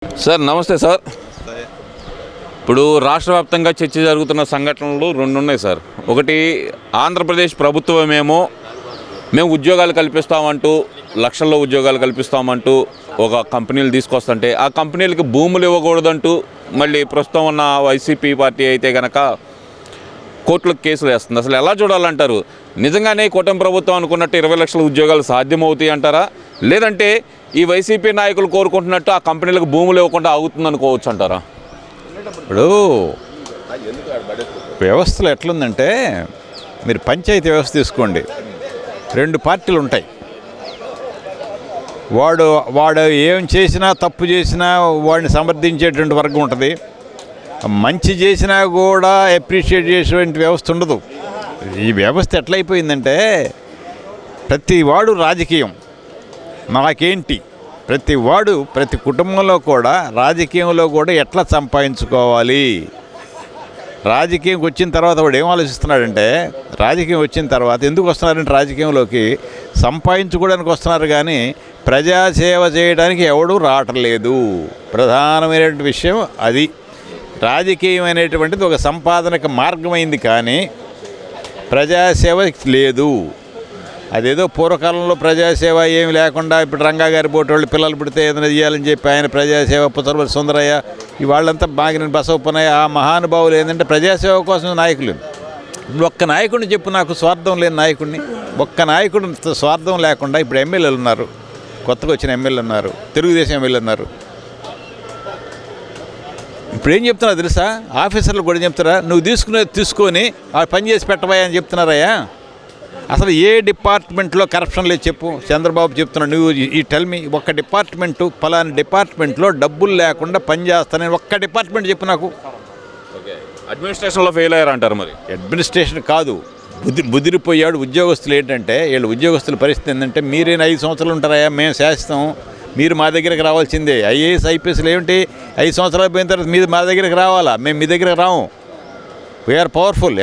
Sir నమస్తే sir. ఇప్పుడు రాష్ట్ర వ్యాప్తంగా చర్చ జరుగుతున్న సంఘటనలు రెండు ఉన్నాయి సార్. ఒకటి, ఆంధ్రప్రదేశ్ ప్రభుత్వమేమో మేము ఉద్యోగాలు కల్పిస్తామంటూ లక్షల్లో ఉద్యోగాలు కల్పిస్తామంటూ ఒక కంపెనీలు తీసుకొస్తుంటే ఆ కంపెనీలకి భూములు ఇవ్వకూడదంటూ మళ్ళీ ప్రస్తుతం ఉన్న వైసీపీ పార్టీ అయితే కనుక కోర్టులకు కేసులు వేస్తుంది. అసలు ఎలా చూడాలంటారు? నిజంగానే కూటమి ప్రభుత్వం అనుకున్నట్టు 20 లక్షల ఉద్యోగాలు సాధ్యమవుతాయి అంటారా, లేదంటే ఈ వైసీపీ నాయకులు కోరుకుంటున్నట్టు ఆ కంపెనీలకు భూములు ఇవ్వకుండా ఆగుతుంది అనుకోవచ్చు అంటారా? ఇప్పుడు వ్యవస్థలు ఎట్లుందంటే, మీరు పంచాయతీ వ్యవస్థ తీసుకోండి, 2 పార్టీలు ఉంటాయి. వాడు ఏం చేసినా తప్పు చేసినా వాడిని సమర్థించేటువంటి వర్గం ఉంటుంది, మంచి చేసినా కూడా అప్రిషియేట్ చేసేటువంటి వ్యవస్థ ఉండదు. ఈ వ్యవస్థ ఎట్లయిపోయిందంటే, ప్రతి వాడు రాజకీయం నాకేంటి, ప్రతి కుటుంబంలో కూడా రాజకీయంలో కూడా ఎట్లా సంపాదించుకోవాలి. రాజకీయంకి వచ్చిన తర్వాత వాడు ఏం ఆలోచిస్తున్నాడంటే, రాజకీయం వచ్చిన తర్వాత ఎందుకు వస్తున్నారంటే రాజకీయంలోకి సంపాదించుకోవడానికి వస్తున్నారు, కానీ ప్రజాసేవ చేయడానికి ఎవడూ రావట్లేదు. ప్రధానమైనటువంటి విషయం అది. రాజకీయం అనేటువంటిది ఒక సంపాదనకు మార్గమైంది, కానీ ప్రజాసేవ లేదు. అదేదో పూర్వకాలంలో ప్రజాసేవ ఏమి లేకుండా ఇప్పుడు రంగా గారి పోటీ వాళ్ళు పిల్లలు పుడితే ఏదైనా చేయాలని చెప్పి ఆయన ప్రజాసేవ, పుచ్చలపల్లి సుందరయ్య, వాళ్ళంతా బాగిన బసవప్పనయ్య, ఆ మహానుభావులు ఏంటంటే ప్రజాసేవ కోసం నాయకులు. ఒక్క నాయకుడిని చెప్పు నాకు, స్వార్థం లేని నాయకుడిని, ఒక్క నాయకుడు స్వార్థం లేకుండా. ఇప్పుడు ఎమ్మెల్యేలు ఉన్నారు, కొత్తగా వచ్చిన ఎమ్మెల్యేలు ఉన్నారు, తెలుగుదేశం ఎమ్మెల్యేలు ఉన్నారు. ఇప్పుడు ఏం చెప్తున్నా తెలుసా, ఆఫీసర్లు కూడా చెప్తారా, నువ్వు తీసుకొని ఆ పని చేసి పెట్టబోయా అని చెప్తున్నారయ్యా. అసలు ఏ డిపార్ట్మెంట్లో కరప్షన్ లేదు చెప్పు. చంద్రబాబు చెప్తున్నాడు, నువ్వు ఈ టెల్ మీ ఒక్క డిపార్ట్మెంటు, పలానా డిపార్ట్మెంట్లో డబ్బులు లేకుండా పనిచేస్తానని ఒక్క డిపార్ట్మెంట్ చెప్పు నాకు. అడ్మినిస్ట్రేషన్లో ఫెయిల్ అయ్యారంటారు. మరి అడ్మినిస్ట్రేషన్ కాదు, బుదిరిపోయాడు. ఉద్యోగస్తులు ఏంటంటే, వీళ్ళు ఉద్యోగస్తుల పరిస్థితి ఏంటంటే, మీరేనా 5 సంవత్సరాలు ఉంటారయ్యా, మేము శాసిస్తాం, మీరు మా దగ్గరికి రావాల్సిందే. ఐఏఎస్ ఐపీఎస్లు ఏమిటి, 5 సంవత్సరాలు పోయిన తర్వాత మీరు మా దగ్గరికి రావాలా, మేము మీ దగ్గరికి రాము. We are powerful.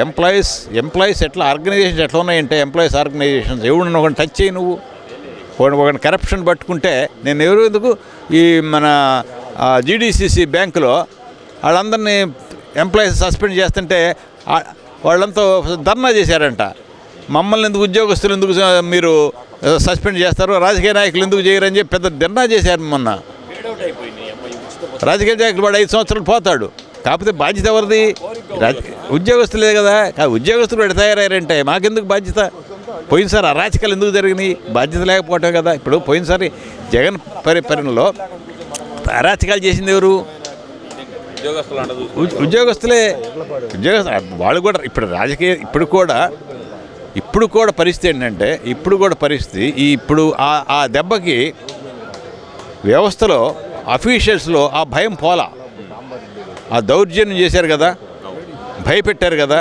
ఎంప్లాయీస్ ఎట్లా ఆర్గనైజేషన్స్ ఎట్లా ఉన్నాయంటే, ఎంప్లాయీస్ ఆర్గనైజేషన్స్ ఎవడన్నా ఒకటి టచ్ చేయి, నువ్వు ఒకటి కరప్షన్ పట్టుకుంటే నేను ఎందుకు ఈ మన జీడీసీసీ బ్యాంకులో వాళ్ళందరినీ ఎంప్లాయీస్ సస్పెండ్ చేస్తుంటే వాళ్ళంతా ధర్నా చేశారంట. మమ్మల్ని ఎందుకు ఉద్యోగస్తులు ఎందుకు మీరు సస్పెండ్ చేస్తారు, రాజకీయ నాయకులు ఎందుకు చేయరని చెప్పి పెద్ద ధర్నా చేశారు మొన్న. రాజకీయ నాయకులు వాడు 5 సంవత్సరాలు పోతాడు, కాకపోతే బాధ్యత ఎవరిది? ఉద్యోగస్తులే కదా. ఉద్యోగస్తులు వాడు తయారయ్యారంటే మాకెందుకు బాధ్యత? పోయినసారి అరాచకాలు ఎందుకు జరిగినాయి? బాధ్యత లేకపోవటం కదా. ఇప్పుడు పోయినసారి జగన్ పరిపాలనలో అరాచకాలు చేసింది ఎవరు? ఉద్యోగస్తులే. వాళ్ళు కూడా ఇప్పుడు రాజకీయ ఇప్పుడు కూడా పరిస్థితి ఏంటంటే, ఇప్పుడు ఆ దెబ్బకి వ్యవస్థలో అఫీషియల్స్లో ఆ భయం పోలా. ఆ దౌర్జన్యం చేశారు కదా, భయపెట్టారు కదా.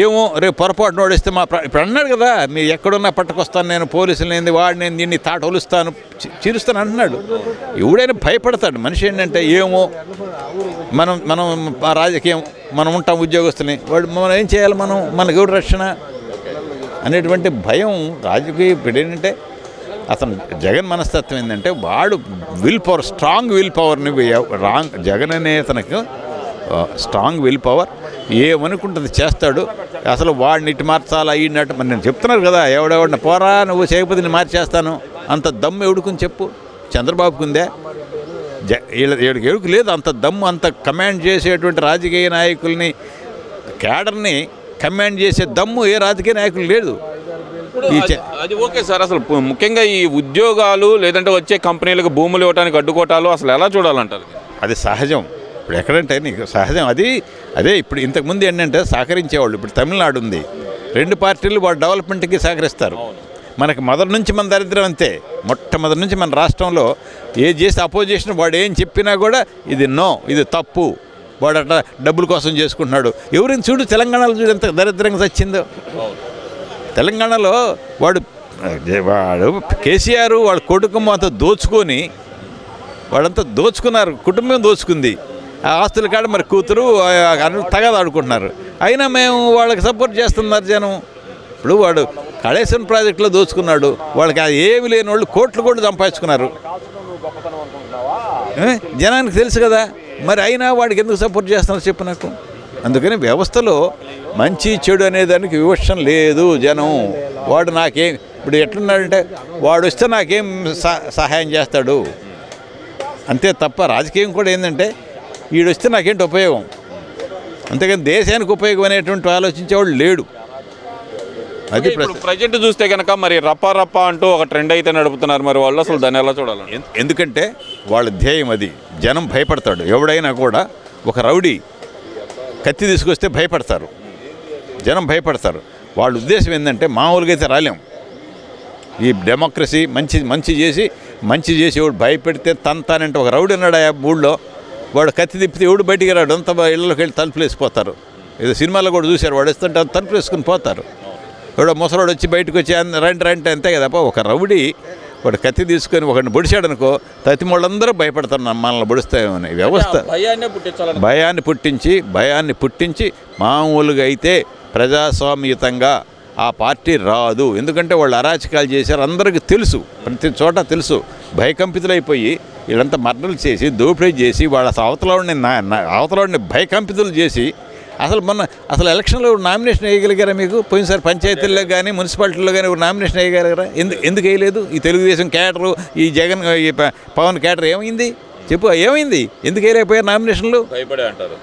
ఏమో రేపు పొరపాటు నోడిస్తే ఇప్పుడు అన్నాడు కదా, మీరు ఎక్కడున్నా పట్టుకొస్తాను, నేను పోలీసులు ఏంది వాడిని దీన్ని తాట ఒలుస్తాను చీరుస్తాను అంటున్నాడు. ఎవడైనా భయపడతాడు. మనిషి ఏంటంటే, ఏమో మనం రాజకీయం, మనం ఉంటాం ఉద్యోగస్తుని, మనం ఏం చేయాలి, మనకు ఎవడు రక్షణ అనేటువంటి భయం రాజకీయ. ఇప్పుడు ఏంటంటే, అతను జగన్ మనస్తత్వం ఏంటంటే, వాడు స్ట్రాంగ్ విల్ పవర్ని జగన్ అనే అతనికి స్ట్రాంగ్ విల్ పవర్ ఏమనుకుంటుంది చేస్తాడు. అసలు వాడిని ఇటు మార్చాలా ఈడినట్టు మరి నేను చెప్తున్నారు కదా, ఎవడెవడిని పోరా నువ్వు చేయకపోతే నేను మార్చేస్తాను అంత దమ్ము ఎవడుకుని చెప్పు. చంద్రబాబుకు ఉందే? ఎవడికి లేదు అంత దమ్ము, అంత కమాండ్ చేసేటువంటి రాజకీయ నాయకుల్ని, క్యాడర్ని కమాండ్ చేసే దమ్ము ఏ రాజకీయ నాయకులు లేదు. అది ఓకే సార్. అసలు ముఖ్యంగా ఈ ఉద్యోగాలు లేదంటే వచ్చే కంపెనీలకు భూములు ఇవ్వడానికి అడ్డుకోవటాలు అసలు ఎలా చూడాలంటారు? అది సహజం. ఇప్పుడు ఎక్కడంటే నీకు సహజం అదే. ఇప్పుడు ఇంతకుముందు ఏంటంటే సహకరించేవాళ్ళు. ఇప్పుడు తమిళనాడు ఉంది, 2 పార్టీలు వాడు డెవలప్మెంట్కి సహకరిస్తారు. మనకి మొదటి నుంచి మన దరిద్రం అంతే. మొట్టమొదటి నుంచి మన రాష్ట్రంలో ఏది చేస్తే అపోజిషన్ వాడు ఏం చెప్పినా కూడా ఇది తప్పు, వాడు అట్లా డబ్బుల కోసం చేసుకుంటున్నాడు. ఎవరిని చూడు, తెలంగాణలో చూడు ఎంత దరిద్రంగా వచ్చిందో. తెలంగాణలో వాడు కేసీఆర్ వాళ్ళ కుటుంబం అంతా వాడంతా దోచుకున్నారు, కుటుంబం దోచుకుంది. ఆ ఆస్తుల కాడ మరి కూతురు తగాద ఆడుకుంటున్నారు. అయినా మేము వాళ్ళకి సపోర్ట్ చేస్తున్నారు జనం. ఇప్పుడు వాడు కాళేశ్వరం ప్రాజెక్టులో దోచుకున్నాడు, వాళ్ళకి ఏమి లేని వాళ్ళు కోట్లు కూడా సంపాదించుకున్నారు. జనానికి తెలుసు కదా, మరి అయినా వాడికి ఎందుకు సపోర్ట్ చేస్తున్నారు చెప్పు నాకు. అందుకని వ్యవస్థలో మంచి చెడు అనేదానికి వివక్షం లేదు. జనం వాడు నాకేం ఇప్పుడు ఎట్లున్నాడంటే వాడు వస్తే నాకేం సహాయం చేస్తాడు అంతే తప్ప, రాజకీయం కూడా ఏంటంటే వీడొస్తే నాకేంటి ఉపయోగం, అంతేకాని దేశానికి ఉపయోగం అనేటువంటి ఆలోచించేవాడు లేడు. అది ప్రజెంట్ చూస్తే కనుక మరి రప్పా రప్పా అంటూ ఒక ట్రెండ్ అయితే నడుపుతున్నారు, మరి వాళ్ళు అసలు దాన్ని ఎలా చూడాలి? ఎందుకంటే వాళ్ళ ధ్యేయం అది. జనం భయపడతాడు. ఎవడైనా కూడా ఒక రౌడీ కత్తి తీసుకొస్తే భయపడతారు, జనం భయపడతారు. వాళ్ళ ఉద్దేశం ఏంటంటే మామూలుగా అయితే రాలేం. ఈ డెమోక్రసీ మంచి చేసి ఎవడు భయపెడితే తంతానంటే ఒక రౌడీ ఉన్నాడు ఆ ఊళ్ళో, వాడు కత్తి తిప్పితే ఎవడు బయటికి రాడు, అంత ఇళ్ళలోకి వెళ్ళి తలుపులు వేసిపోతారు. ఏదో సినిమాలో కూడా చూశారు, వాడు వస్తుంటే తలుపులు వేసుకుని పోతారు. ఎవడో ముసలోడు వచ్చి బయటకు వచ్చి రండి అంతే కదా. ఒక రౌడీ వాడు కత్తి తీసుకొని ఒకడిని పొడిచాడు అనుకో, తతిమూళ్ళందరూ భయపడతారు మనల్ని పొడుస్తామని. వ్యవస్థ భయాన్ని పుట్టించి మామూలుగా అయితే ప్రజాస్వామ్యతంగా ఆ పార్టీ రాదు. ఎందుకంటే వాళ్ళు అరాచకాలు చేశారు, అందరికీ తెలుసు, ప్రతి చోట తెలుసు. భయకంపితులైపోయి వీళ్ళంతా మర్డర్లు చేసి దోపిడీ చేసి వాళ్ళ అవతలని భయకంపితులు చేసి అసలు ఎలక్షన్లో నామినేషన్ వేయగలిగారా మీకు? పోయినసారి పంచాయతీల్లో కానీ మున్సిపాలిటీల్లో కానీ నామినేషన్ వేయగలిగారా? ఎందుకు వేయలేదు? ఈ తెలుగుదేశం క్యాడరు, ఈ జగన్ ఈ పవన్ క్యాడర్ ఏమైంది చెప్పు, ఏమైంది? ఎందుకు వేయలేకపోయారు నామినేషన్లు? భయపడే అంటారు.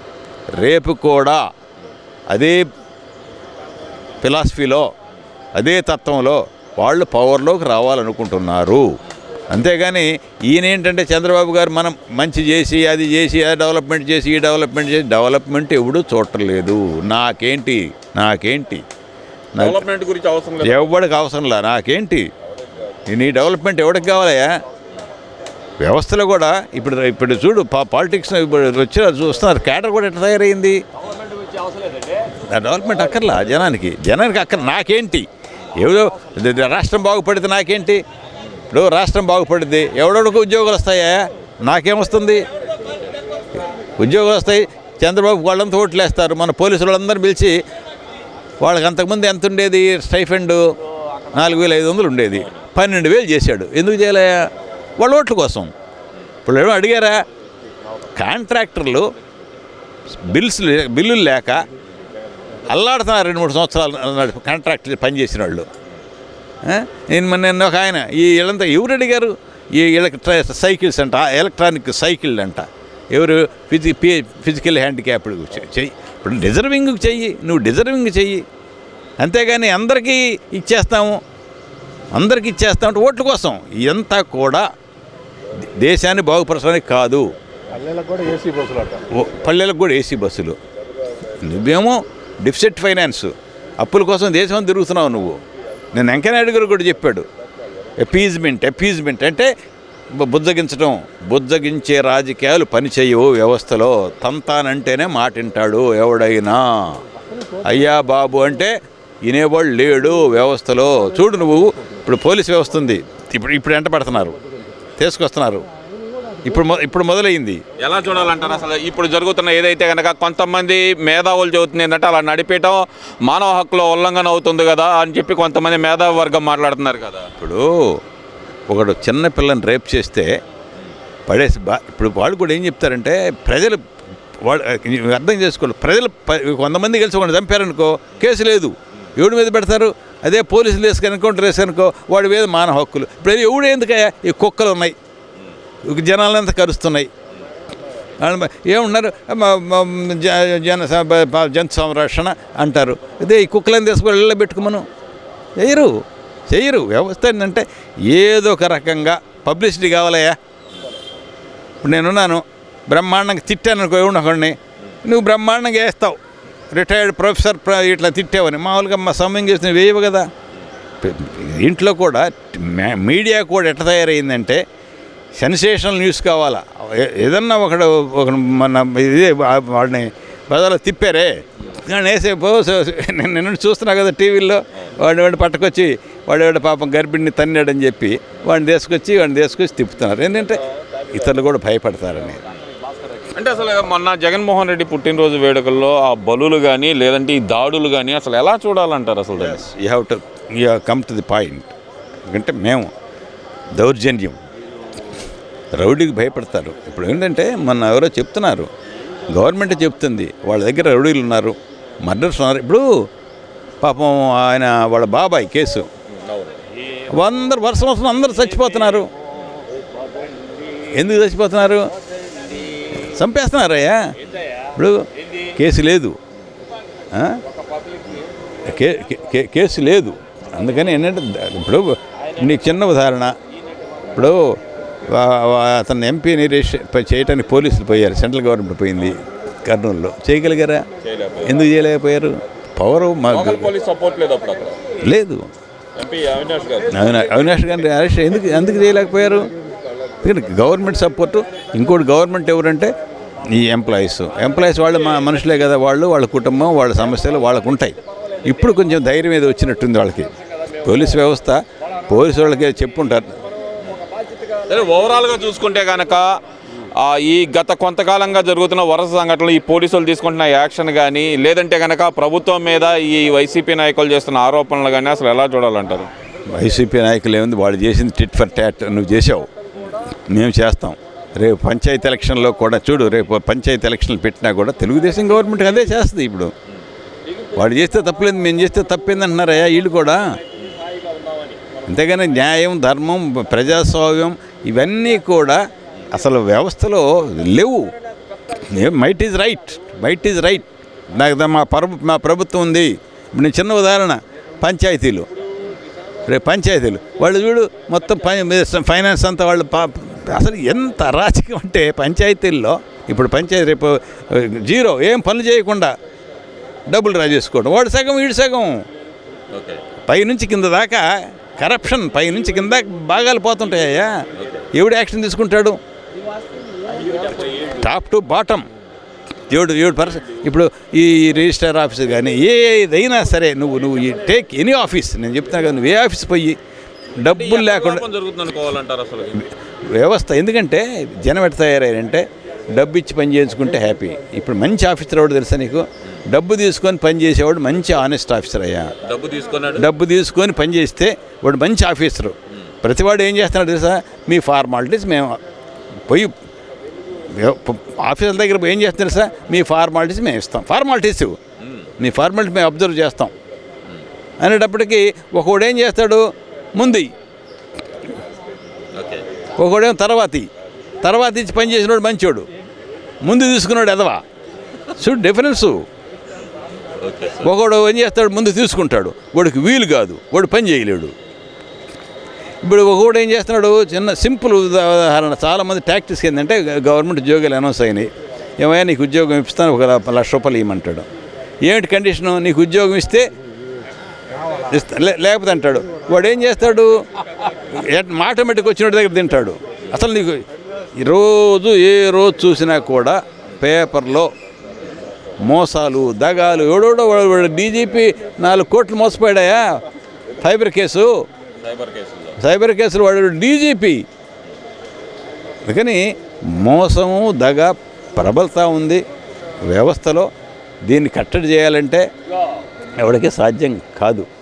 రేపు కూడా అదే ఫిలాసఫీలో అదే తత్వంలో వాళ్ళు పవర్లోకి రావాలనుకుంటున్నారు. అంతేగాని ఈయన ఏంటంటే చంద్రబాబు గారు మనం మంచి చేసి అది డెవలప్మెంట్ చేసి ఈ డెవలప్మెంట్ ఎవడూ చూడలేదు. నాకేంటి డెవలప్మెంట్ గురించి అవసరం లేదు, ఎవడికి అవసరంలా, నాకేంటి నీ డెవలప్మెంట్ ఎవడికి కావాలయా? వ్యవస్థలో కూడా ఇప్పుడు చూడు పాలిటిక్స్ చూస్తున్నారు, క్యాడర్ కూడా ఎట్లా తయారైంది. డెవలప్మెంట్ అక్కర్లా జనానికి అక్కర్. నాకేంటి ఎవడో రాష్ట్రం బాగుపడితే నాకేంటి? ఇప్పుడు రాష్ట్రం బాగుపడిద్ది, ఎవడోడికి ఉద్యోగాలు వస్తాయా? నాకేమొస్తుంది? ఉద్యోగాలు వస్తాయి. చంద్రబాబు వాళ్ళంతా ఓట్లు వేస్తారు. మన పోలీసులు వాళ్ళందరూ పిలిచి వాళ్ళకి అంతకుముందు ఎంత ఉండేది స్టైఫండ్ 4,500 ఉండేది, 12,000 చేశాడు. ఎందుకు చేయలేయా? వాళ్ళ ఓట్ల కోసం. ఇప్పుడు ఏమో అడిగారా? కాంట్రాక్టర్లు బిల్లులు లేక అల్లాడుతున్నారు 2-3 సంవత్సరాలు కాంట్రాక్టర్లు పనిచేసిన వాళ్ళు. నేను ఒక ఆయన ఈ వీళ్ళంతా ఎవరు అడిగారు? ఈ సైకిల్స్ అంట, ఎలక్ట్రానిక్ సైకిల్ అంట, ఎవరు ఫిజికల్ హ్యాండిక్యాప్డ్ చెయ్యి. ఇప్పుడు నువ్వు డిజర్వింగ్ చెయ్యి, అంతేగాని అందరికీ ఇచ్చేస్తాము అంటే ఓట్ల కోసం. ఇదంతా కూడా దేశాన్ని బాగుపరచడానికి కాదు. పల్లెలకు కూడా ఏసీ బస్సులు. నువ్వేమో డిఫిసిట్ ఫైనాన్స్, అప్పుల కోసం దేశం తిరుగుతున్నావు నువ్వు. నేను వెంకయ్యనాయుడు గారు కూడా చెప్పాడు, అపీజ్మెంట్ అంటే బుజ్జగించే రాజకీయాలు పనిచేయవు వ్యవస్థలో. తంతానంటేనే మాటింటాడు ఎవడైనా. అయ్యా బాబు అంటే వినేవాళ్ళు లేడు వ్యవస్థలో. చూడు నువ్వు, ఇప్పుడు పోలీస్ వ్యవస్థ ఉంది, ఇప్పుడు ఎంట పడుతున్నారు, తీసుకొస్తున్నారు. ఇప్పుడు మొదలైంది. ఎలా చూడాలంటారు అసలు? ఇప్పుడు జరుగుతున్న ఏదైతే కనుక కొంతమంది మేధావులు చెబుతుంది ఏంటంటే అలా నడిపేయటం మానవ హక్కుల ఉల్లంఘన అవుతుంది కదా అని చెప్పి కొంతమంది మేధావి వర్గం మాట్లాడుతున్నారు కదా. ఇప్పుడు ఒకడు చిన్న పిల్లని రేప్ చేస్తే పడేసి ఇప్పుడు వాళ్ళు కూడా ఏం చెప్తారంటే వాళ్ళు అర్థం చేసుకోవాలి. ప్రజలు కొంతమంది కలిసి ఒకటి చంపారనుకో కేసు లేదు, ఎవడి మీద పెడతారు? అదే పోలీసులు వేసుకొని ఎన్కౌంటర్ వేసారనుకో వాడి మీద మానవ హక్కులు. ఇప్పుడు ఎవడు ఎందుకయ్యా? ఈ కుక్కలు ఉన్నాయి, జనాలంతా కరుస్తున్నాయి. ఏమున్నారు జంతు సంరక్షణ అంటారు. అదే ఈ కుక్కలను తీసుకొని ఇళ్ళ పెట్టుకోమను చెయ్యరు. వ్యవస్థ ఏంటంటే ఏదో ఒక రకంగా పబ్లిసిటీ కావాలయ్యా. ఇప్పుడు నేనున్నాను, బ్రహ్మాండంగా తిట్టాను అనుకో ఎవరిని, నువ్వు బ్రహ్మాండంగా వేస్తావు. రిటైర్డ్ ప్రొఫెసర్ ఇట్లా తిట్టావని మామూలుగా మా సమయం చేసిన వేయవు కదా. ఇంట్లో కూడా మీడియా కూడా ఎట్లా తయారైందంటే సెన్సేషనల్ న్యూస్ కావాలా. ఏదన్నా ఒకడు మన ఇదే వాడిని బజార్లో తిప్పారే, నేను చూస్తున్నా కదా టీవీల్లో, వాడిని పట్టుకొచ్చి వాడు పాపం గర్భిణిని తన్నాడని చెప్పి వాడిని తీసుకొచ్చి తిప్పుతున్నారు. ఏంటంటే ఇతరులు కూడా భయపడతారని. అంటే అసలు మొన్న జగన్మోహన్ రెడ్డి పుట్టినరోజు వేడుకల్లో ఆ బలులు కానీ లేదంటే ఈ దాడులు కానీ అసలు ఎలా చూడాలంటారు? అసలు you have come to the point. ఎందుకంటే మేము దౌర్జన్యం రౌడీకి భయపడతారు. ఇప్పుడు ఏంటంటే మొన్న ఎవరో చెప్తున్నారు, గవర్నమెంట్ చెప్తుంది వాళ్ళ దగ్గర రౌడీలు ఉన్నారు, మర్డర్స్ ఉన్నారు. ఇప్పుడు పాపం ఆయన వాళ్ళ బాబాయ్ కేసు వర్షం అందరూ చచ్చిపోతున్నారు. ఎందుకు చచ్చిపోతున్నారు? చంపేస్తున్నారయ్యా. ఇప్పుడు కేసు లేదు, కేసు లేదు. అందుకని ఏంటంటే ఇప్పుడు నీకు చిన్న ఉదాహరణ, ఇప్పుడు అతను ఎంపీని చేయడానికి పోలీసులు పోయారు, సెంట్రల్ గవర్నమెంట్ పోయింది కర్నూలులో. చేయగలిగారా? ఎందుకు చేయలేకపోయారు? పవరు లేదు. అవినాష్ గారిని అరెస్ట్ ఎందుకు చేయలేకపోయారు? Government support. ఇంకోటి గవర్నమెంట్ ఎవరంటే ఈ ఎంప్లాయీస్ వాళ్ళు మనుషులే కదా, వాళ్ళ కుటుంబం, వాళ్ళ సమస్యలు వాళ్ళకు ఉంటాయి. ఇప్పుడు కొంచెం ధైర్యం ఏదో వచ్చినట్టుంది వాళ్ళకి. పోలీసు వ్యవస్థ పోలీసు వాళ్ళకి చెప్పుంటారు. ఓవరాల్గా చూసుకుంటే కనుక ఈ గత కొంతకాలంగా జరుగుతున్న వరుస సంఘటనలు, ఈ పోలీసులు తీసుకుంటున్న యాక్షన్ కానీ, లేదంటే కనుక ప్రభుత్వం మీద ఈ వైసీపీ నాయకులు చేస్తున్న ఆరోపణలు కానీ అసలు ఎలా చూడాలంటారు? వైసీపీ నాయకులు ఏముంది, వాళ్ళు చేసింది టిట్ ఫర్ టాట్. నువ్వు చేసావు, మేము చేస్తాం. రేపు పంచాయతీ ఎలక్షన్లో కూడా చూడు, రేపు పంచాయతీ ఎలక్షన్లు పెట్టినా కూడా తెలుగుదేశం గవర్నమెంట్ అదే చేస్తుంది. ఇప్పుడు వాడు చేస్తే తప్పులేదు, మేము చేస్తే తప్పేందంటున్నారయ్యా వీళ్ళు కూడా. అంతేగాని న్యాయం, ధర్మం, ప్రజాస్వామ్యం ఇవన్నీ కూడా అసలు వ్యవస్థలో లేవు. Might is right. నాకు మా ప్రభుత్వం ఉంది. ఇప్పుడు నేను చిన్న ఉదాహరణ, పంచాయతీలు, రేపు పంచాయతీలు వాళ్ళు చూడు మొత్తం ఫైనాన్స్ అంతా వాళ్ళు అసలు ఎంత అరాచకం అంటే పంచాయతీల్లో. ఇప్పుడు పంచాయతీ రేపు జీరో, ఏం పనులు చేయకుండా డబ్బులు డ్రా చేసుకోవడం, వాడు సగం వీడు సగం. పైనుంచి కింద దాకా కరప్షన్, పైనుంచి కింద భాగాలు పోతుంటాయ్యా. ఎవడు యాక్షన్ తీసుకుంటాడు? టాప్ టు బాటమ్ ఎవడు పర్సన్. ఇప్పుడు ఈ రిజిస్టర్ ఆఫీస్ కానీ ఏదైనా సరే, నువ్వు ఈ టేక్ ఎనీ ఆఫీస్, నేను చెప్తున్నా కదా, నువ్వు ఏ ఆఫీస్ పోయి డబ్బులు లేకుండా వ్యవస్థ. ఎందుకంటే జనం ఎట్లా తయారయ్యారంటే డబ్బు ఇచ్చి పని చేయించుకుంటే హ్యాపీ. ఇప్పుడు మంచి ఆఫీసర్ వాడు తెలుసా నీకు? డబ్బు తీసుకొని పని చేసేవాడు మంచి ఆనెస్ట్ ఆఫీసర్ అయ్యా. డబ్బు తీసుకొని పని చేస్తే వాడు మంచి ఆఫీసరు. ప్రతివాడు ఏం చేస్తున్నాడు తెలుసా? మీ ఫార్మాలిటీస్ మేము పోయి ఆఫీసర్ల దగ్గర ఏం చేస్తున్నారు సార్? మీ ఫార్మాలిటీస్ మేము ఇస్తాం. మీ ఫార్మాలిటీ మేము అబ్జర్వ్ చేస్తాం అనేటప్పటికీ ఒకడు ఏం చేస్తాడు? ముందు ఒకడేమో తర్వాత ఇచ్చి పని చేసినోడు మంచోడు, ముందు తీసుకున్నాడు ఎదవా. చూడు డిఫరెన్సు. ఒకడు ఏం చేస్తాడు? ముందు తీసుకుంటాడు, వాడికి వీలు కాదు, వాడు పని చేయలేడు. ఇప్పుడు ఒకడు ఏం చేస్తున్నాడు? చిన్న సింపుల్ ఉదాహరణ, చాలామంది టాక్టిక్స్ ఏంటంటే గవర్నమెంట్ ఉద్యోగాలు అనౌన్స్ అయినాయి. ఏమైనా నీకు ఉద్యోగం ఇస్తాను, 1,00,000 రూపాయలు ఇవ్వమంటాడు. ఏమిటి కండిషను? నీకు ఉద్యోగం ఇస్తే లేకపోతే అంటాడు. వాడు ఏం చేస్తాడు? ఆటోమేటిక్ వచ్చిన దగ్గర తింటాడు. అసలు నీకు ఏ రోజు చూసినా కూడా పేపర్లో మోసాలు, దగాలు. ఎవడోడో వాడు డీజీపీ 4 కోట్లు మోసపోయాడయా సైబర్ కేసులు. వాడు డీజీపీ. అందుకని మోసము, దగ ప్రబలుతూ ఉంది వ్యవస్థలో. దీన్ని కట్టడి చేయాలంటే ఎవరికి సాధ్యం కాదు.